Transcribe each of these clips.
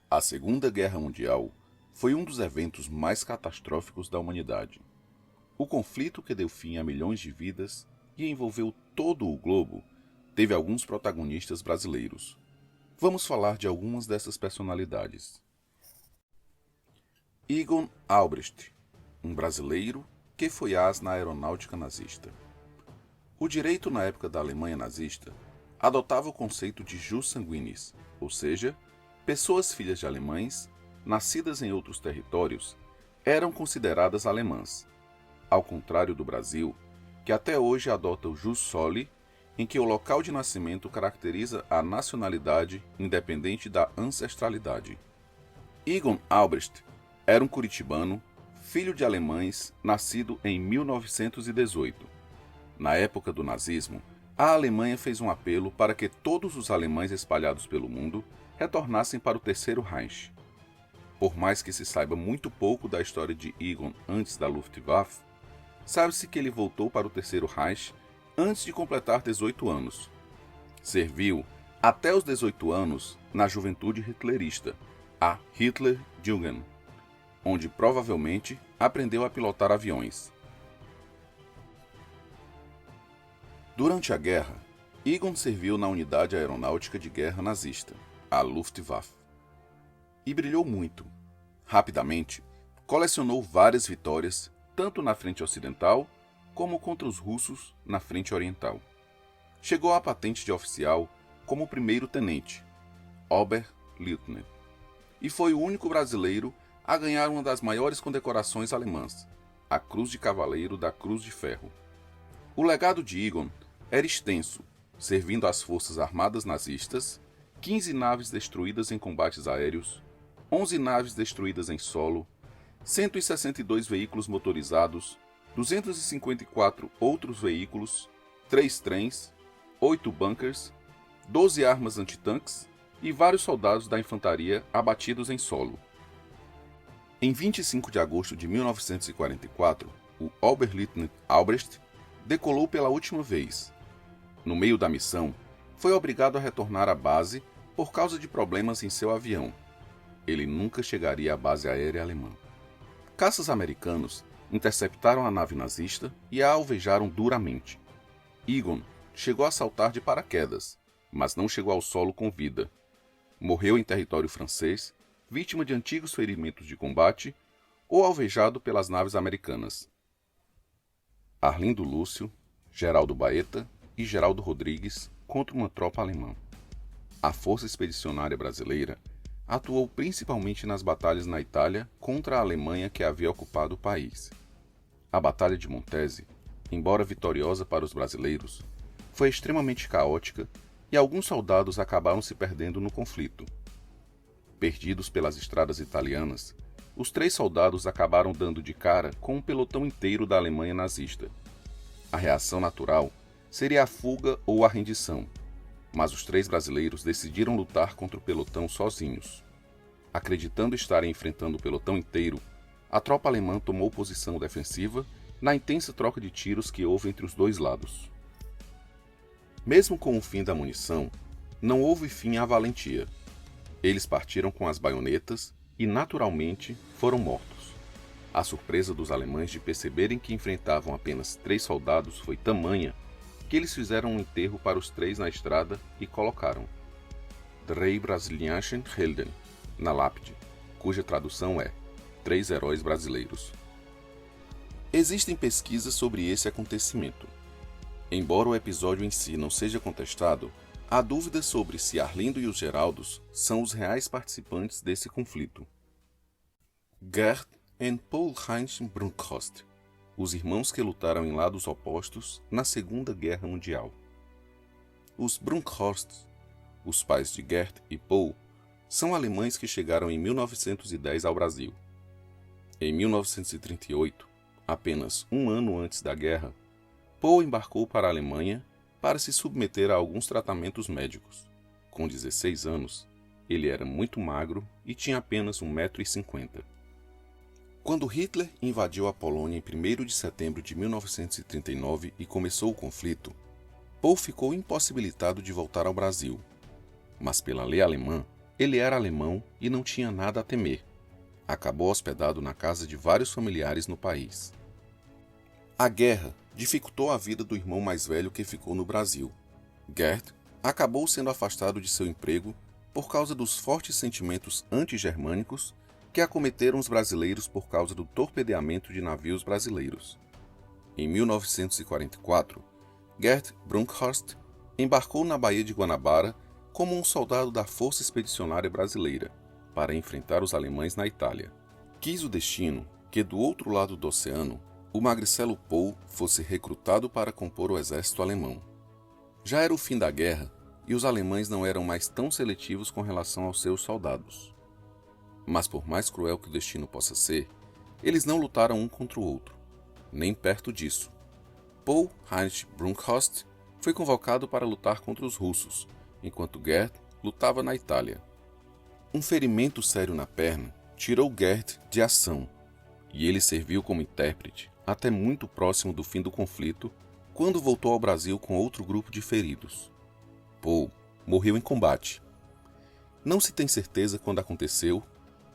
A Segunda Guerra Mundial foi um dos eventos mais catastróficos da humanidade. O conflito que deu fim a milhões de vidas e envolveu todo o globo teve alguns protagonistas brasileiros. Vamos falar de algumas dessas personalidades. Egon Albrecht, um brasileiro que foi as na aeronáutica nazista. O direito na época da Alemanha nazista adotava o conceito de jus sanguinis, ou seja, pessoas filhas de alemães, nascidas em outros territórios, eram consideradas alemãs, ao contrário do Brasil, que até hoje adota o jus soli, em que o local de nascimento caracteriza a nacionalidade independente da ancestralidade. Egon Albrecht era um curitibano, filho de alemães, nascido em 1918. Na época do nazismo, a Alemanha fez um apelo para que todos os alemães espalhados pelo mundo retornassem para o Terceiro Reich. Por mais que se saiba muito pouco da história de Egon antes da Luftwaffe, sabe-se que ele voltou para o Terceiro Reich antes de completar 18 anos. Serviu até os 18 anos na juventude hitlerista, a Hitlerjugend, onde provavelmente aprendeu a pilotar aviões. Durante a guerra, Egon serviu na unidade aeronáutica de guerra nazista, a Luftwaffe, e brilhou muito. Rapidamente, colecionou várias vitórias, tanto na frente ocidental, como contra os russos na frente oriental. Chegou à patente de oficial como primeiro-tenente, Oberleutnant, e foi o único brasileiro a ganhar uma das maiores condecorações alemãs, a Cruz de Cavaleiro da Cruz de Ferro. O legado de Egon era extenso, servindo às forças armadas nazistas, 15 naves destruídas em combates aéreos, 11 naves destruídas em solo, 162 veículos motorizados, 254 outros veículos, 3 trens, 8 bunkers, 12 armas antitanques e vários soldados da infantaria abatidos em solo. Em 25 de agosto de 1944, o Oberleutnant Albrecht decolou pela última vez. No meio da missão, foi obrigado a retornar à base por causa de problemas em seu avião. Ele nunca chegaria à base aérea alemã. Caças americanos interceptaram a nave nazista e a alvejaram duramente. Egon chegou a saltar de paraquedas, mas não chegou ao solo com vida. Morreu em território francês, vítima de antigos ferimentos de combate ou alvejado pelas naves americanas. Arlindo Lúcio, Geraldo Baeta e Geraldo Rodrigues contra uma tropa alemã. A Força Expedicionária Brasileira atuou principalmente nas batalhas na Itália contra a Alemanha que havia ocupado o país. A Batalha de Montese, embora vitoriosa para os brasileiros, foi extremamente caótica e alguns soldados acabaram se perdendo no conflito. Perdidos pelas estradas italianas, os 3 soldados acabaram dando de cara com um pelotão inteiro da Alemanha nazista. A reação natural seria a fuga ou a rendição, mas os 3 brasileiros decidiram lutar contra o pelotão sozinhos. Acreditando estarem enfrentando o pelotão inteiro, a tropa alemã tomou posição defensiva na intensa troca de tiros que houve entre os 2 lados. Mesmo com o fim da munição, não houve fim à valentia. Eles partiram com as baionetas e, naturalmente, foram mortos. A surpresa dos alemães de perceberem que enfrentavam apenas 3 soldados foi tamanha que eles fizeram um enterro para os 3 na estrada e colocaram Drei brasilianischen Helden na lápide, cuja tradução é 3 heróis brasileiros. Existem pesquisas sobre esse acontecimento. Embora o episódio em si não seja contestado, há dúvidas sobre se Arlindo e os Geraldos são os reais participantes desse conflito. Gerd e Paul Heinz Brunkhorst, os irmãos que lutaram em lados opostos na Segunda Guerra Mundial. Os Brunkhorsts, os pais de Gerd e Paul, são alemães que chegaram em 1910 ao Brasil. Em 1938, apenas um ano antes da guerra, Paul embarcou para a Alemanha para se submeter a alguns tratamentos médicos. Com 16 anos, ele era muito magro e tinha apenas 1,50 m. Quando Hitler invadiu a Polônia em 1º de setembro de 1939 e começou o conflito, Paul ficou impossibilitado de voltar ao Brasil. Mas pela lei alemã, Ele era alemão e não tinha nada a temer. Acabou hospedado na casa de vários familiares no país. A guerra dificultou a vida do irmão mais velho que ficou no Brasil. Gerd acabou sendo afastado de seu emprego por causa dos fortes sentimentos anti-germânicos que acometeram os brasileiros por causa do torpedeamento de navios brasileiros. Em 1944, Gerd Brunkhorst embarcou na Baía de Guanabara como um soldado da Força Expedicionária Brasileira para enfrentar os alemães na Itália. Quis o destino que, do outro lado do oceano, o magricelo Pohl fosse recrutado para compor o exército alemão. Já era o fim da guerra e os alemães não eram mais tão seletivos com relação aos seus soldados. Mas por mais cruel que o destino possa ser, eles não lutaram um contra o outro, nem perto disso. Pohl Heinrich Brunkhorst foi convocado para lutar contra os russos, enquanto Gerd lutava na Itália. Um ferimento sério na perna tirou Gerd de ação, e ele serviu como intérprete até muito próximo do fim do conflito, quando voltou ao Brasil com outro grupo de feridos. Pohl morreu em combate. Não se tem certeza quando aconteceu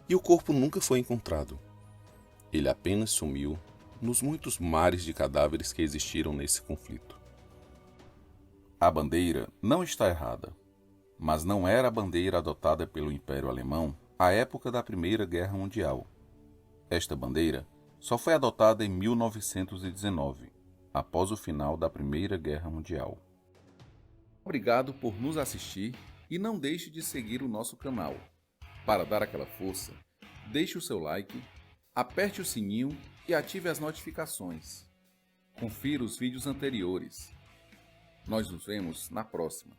e o corpo nunca foi encontrado. Ele apenas sumiu nos muitos mares de cadáveres que existiram nesse conflito. A bandeira não está errada, mas não era a bandeira adotada pelo Império Alemão à época da Primeira Guerra Mundial. Esta bandeira só foi adotada em 1919, após o final da Primeira Guerra Mundial. Obrigado por nos assistir e não deixe de seguir o nosso canal. Para dar aquela força, deixe o seu like, aperte o sininho e ative as notificações. Confira os vídeos anteriores. Nós nos vemos na próxima.